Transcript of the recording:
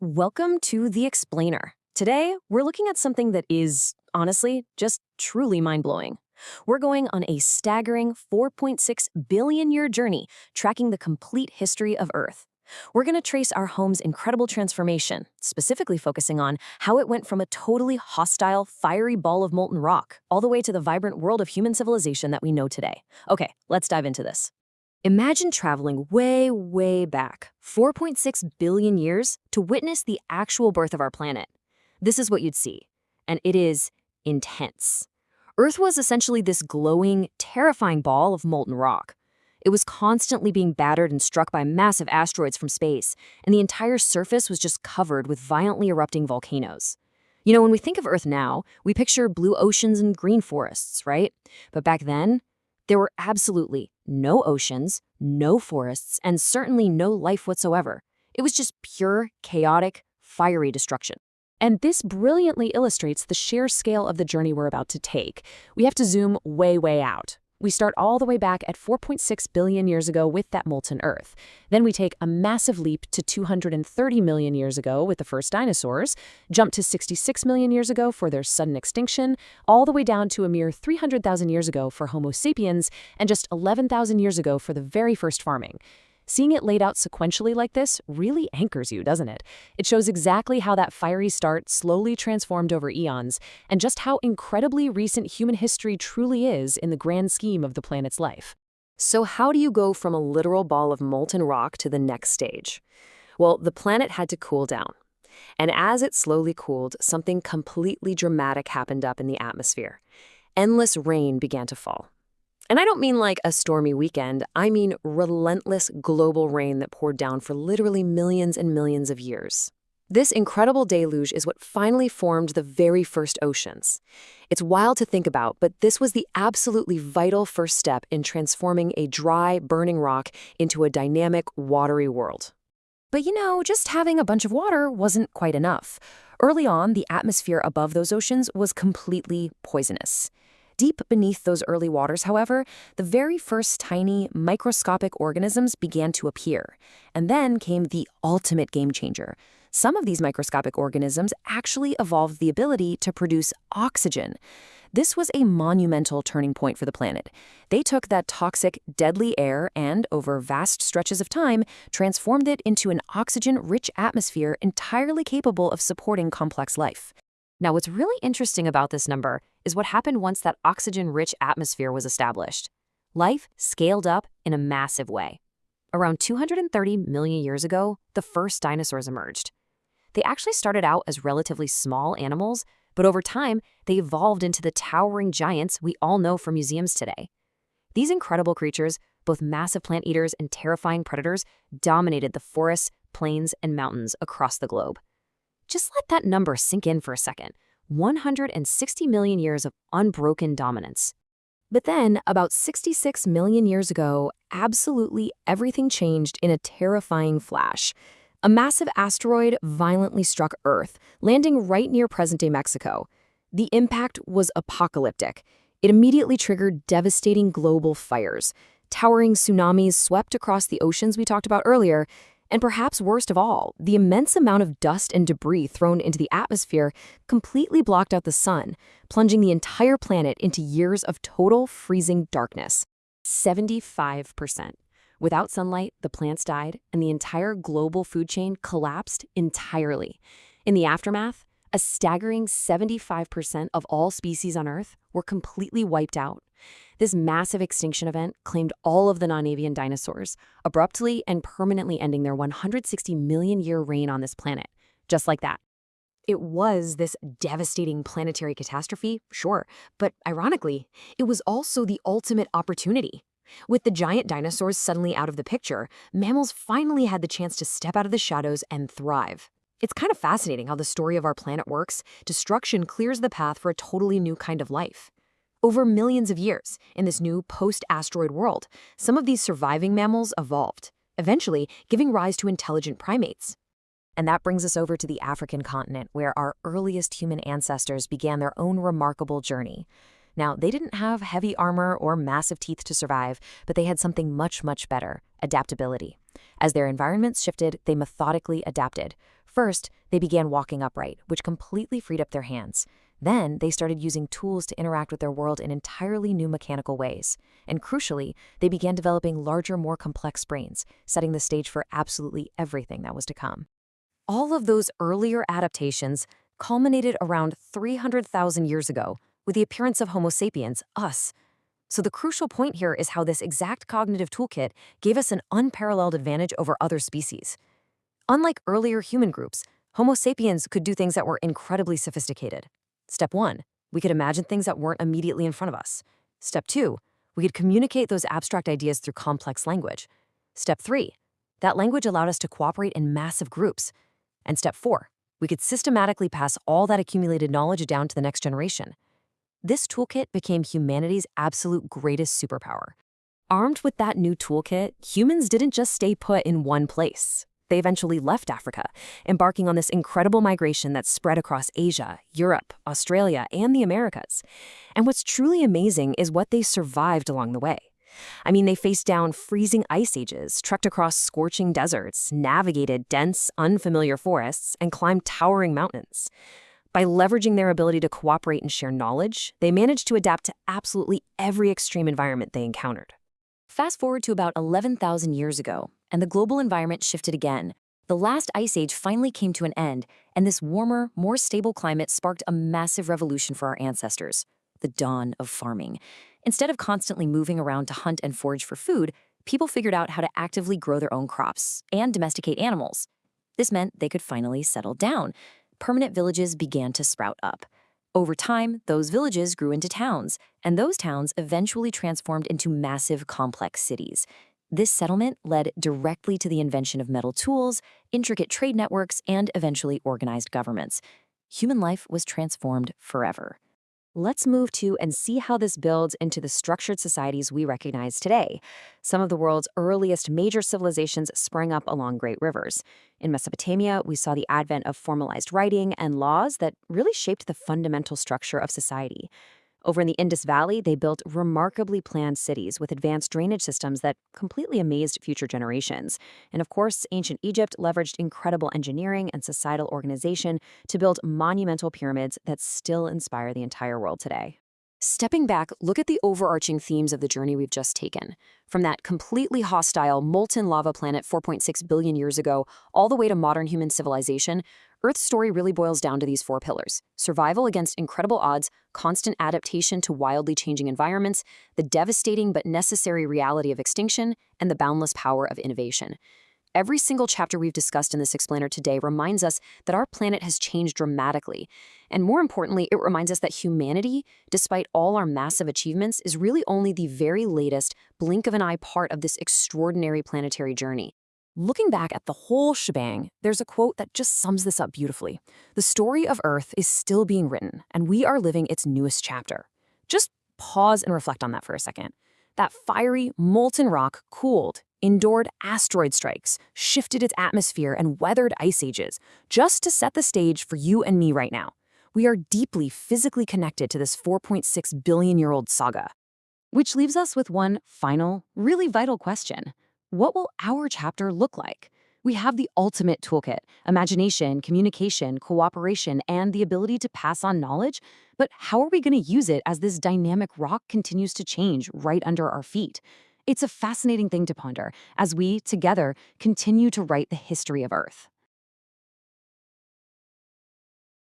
Welcome to The Explainer. Today, we're looking at something that is, honestly, just truly mind-blowing. We're going on a staggering 4.6 billion year journey tracking the complete history of Earth. We're going to trace our home's incredible transformation, specifically focusing on how it went from a totally hostile, fiery ball of molten rock all the way to the vibrant world of human civilization that we know today. Okay, let's dive into this. Imagine traveling way, way back, 4.6 billion years, to witness the actual birth of our planet. This is what you'd see, and it is intense. Earth was essentially this glowing, terrifying ball of molten rock. It was constantly being battered and struck by massive asteroids from space, and the entire surface was just covered with violently erupting volcanoes. You know, when we think of Earth now, we picture blue oceans and green forests, right? But back then, there were absolutely no oceans, no forests, and certainly no life whatsoever. It was just pure, chaotic, fiery destruction. And this brilliantly illustrates the sheer scale of the journey we're about to take. We have to zoom way, way out. We start all the way back at 4.6 billion years ago with that molten Earth. Then we take a massive leap to 230 million years ago with the first dinosaurs, jump to 66 million years ago for their sudden extinction, all the way down to a mere 300,000 years ago for Homo sapiens, and just 11,000 years ago for the very first farming. Seeing it laid out sequentially like this really anchors you, doesn't it? It shows exactly how that fiery start slowly transformed over eons, and just how incredibly recent human history truly is in the grand scheme of the planet's life. So how do you go from a literal ball of molten rock to the next stage? Well, the planet had to cool down. And as it slowly cooled, something completely dramatic happened up in the atmosphere. Endless rain began to fall. And I don't mean like a stormy weekend, I mean relentless global rain that poured down for literally millions and millions of years. This incredible deluge is what finally formed the very first oceans. It's wild to think about, but this was the absolutely vital first step in transforming a dry, burning rock into a dynamic, watery world. But you know, just having a bunch of water wasn't quite enough. Early on, the atmosphere above those oceans was completely poisonous. Deep beneath those early waters, however, the very first tiny, microscopic organisms began to appear. And then came the ultimate game changer. Some of these microscopic organisms actually evolved the ability to produce oxygen. This was a monumental turning point for the planet. They took that toxic, deadly air and, over vast stretches of time, transformed it into an oxygen-rich atmosphere entirely capable of supporting complex life. Now, what's really interesting about this number is what happened once that oxygen-rich atmosphere was established. Life scaled up in a massive way. Around 230 million years ago, the first dinosaurs emerged. They actually started out as relatively small animals, but over time, they evolved into the towering giants we all know from museums today. These incredible creatures, both massive plant eaters and terrifying predators, dominated the forests, plains, and mountains across the globe. Just let that number sink in for a second. 160 million years of unbroken dominance. But then, about 66 million years ago, absolutely everything changed in a terrifying flash. A massive asteroid violently struck Earth, landing right near present-day Mexico. The impact was apocalyptic. It immediately triggered devastating global fires. Towering tsunamis swept across the oceans we talked about earlier. And perhaps worst of all, the immense amount of dust and debris thrown into the atmosphere completely blocked out the sun, plunging the entire planet into years of total freezing darkness. 75%. Without sunlight, the plants died, and the entire global food chain collapsed entirely. In the aftermath, a staggering 75% of all species on Earth were completely wiped out. This massive extinction event claimed all of the non-avian dinosaurs, abruptly and permanently ending their 160 million year reign on this planet, just like that. It was this devastating planetary catastrophe, sure, but ironically, it was also the ultimate opportunity. With the giant dinosaurs suddenly out of the picture, mammals finally had the chance to step out of the shadows and thrive. It's kind of fascinating how the story of our planet works. Destruction clears the path for a totally new kind of life. Over millions of years, in this new post-asteroid world, some of these surviving mammals evolved, eventually giving rise to intelligent primates. And that brings us over to the African continent, where our earliest human ancestors began their own remarkable journey. Now, they didn't have heavy armor or massive teeth to survive, but they had something much, much better: adaptability. As their environments shifted, they methodically adapted. First, they began walking upright, which completely freed up their hands. Then, they started using tools to interact with their world in entirely new mechanical ways. And crucially, they began developing larger, more complex brains, setting the stage for absolutely everything that was to come. All of those earlier adaptations culminated around 300,000 years ago with the appearance of Homo sapiens, us. So the crucial point here is how this exact cognitive toolkit gave us an unparalleled advantage over other species. Unlike earlier human groups, Homo sapiens could do things that were incredibly sophisticated. Step 1, we could imagine things that weren't immediately in front of us. Step 2, we could communicate those abstract ideas through complex language. Step 3, that language allowed us to cooperate in massive groups. And step 4, we could systematically pass all that accumulated knowledge down to the next generation. This toolkit became humanity's absolute greatest superpower. Armed with that new toolkit, humans didn't just stay put in one place. They eventually left Africa, embarking on this incredible migration that spread across Asia, Europe, Australia, and the Americas. And what's truly amazing is what they survived along the way. I mean, they faced down freezing ice ages, trekked across scorching deserts, navigated dense, unfamiliar forests, and climbed towering mountains. By leveraging their ability to cooperate and share knowledge, they managed to adapt to absolutely every extreme environment they encountered. Fast forward to about 11,000 years ago, and the global environment shifted again. The last ice age finally came to an end, and this warmer, more stable climate sparked a massive revolution for our ancestors, the dawn of farming. Instead of constantly moving around to hunt and forage for food, people figured out how to actively grow their own crops and domesticate animals. This meant they could finally settle down. Permanent villages began to sprout up. Over time, those villages grew into towns, and those towns eventually transformed into massive, complex cities. This settlement led directly to the invention of metal tools, intricate trade networks, and eventually organized governments. Human life was transformed forever. Let's move to and see how this builds into the structured societies we recognize today. Some of the world's earliest major civilizations sprang up along great rivers. In Mesopotamia, we saw the advent of formalized writing and laws that really shaped the fundamental structure of society. Over in the Indus Valley, they built remarkably planned cities with advanced drainage systems that completely amazed future generations. And of course, ancient Egypt leveraged incredible engineering and societal organization to build monumental pyramids that still inspire the entire world today. Stepping back, look at the overarching themes of the journey we've just taken. From that completely hostile, molten lava planet 4.6 billion years ago, all the way to modern human civilization, Earth's story really boils down to these 4 pillars: survival against incredible odds, constant adaptation to wildly changing environments, the devastating but necessary reality of extinction, and the boundless power of innovation. Every single chapter we've discussed in this explainer today reminds us that our planet has changed dramatically. And more importantly, it reminds us that humanity, despite all our massive achievements, is really only the very latest, blink of an eye part of this extraordinary planetary journey. Looking back at the whole shebang, there's a quote that just sums this up beautifully. The story of Earth is still being written, and we are living its newest chapter. Just pause and reflect on that for a second. That fiery, molten rock cooled, endured asteroid strikes, shifted its atmosphere, and weathered ice ages, just to set the stage for you and me right now. We are deeply physically connected to this 4.6 billion-year-old saga. Which leaves us with one final, really vital question. What will our chapter look like? We have the ultimate toolkit: imagination, communication, cooperation, and the ability to pass on knowledge. But how are we going to use it as this dynamic rock continues to change right under our feet? It's a fascinating thing to ponder as we, together, continue to write the history of Earth.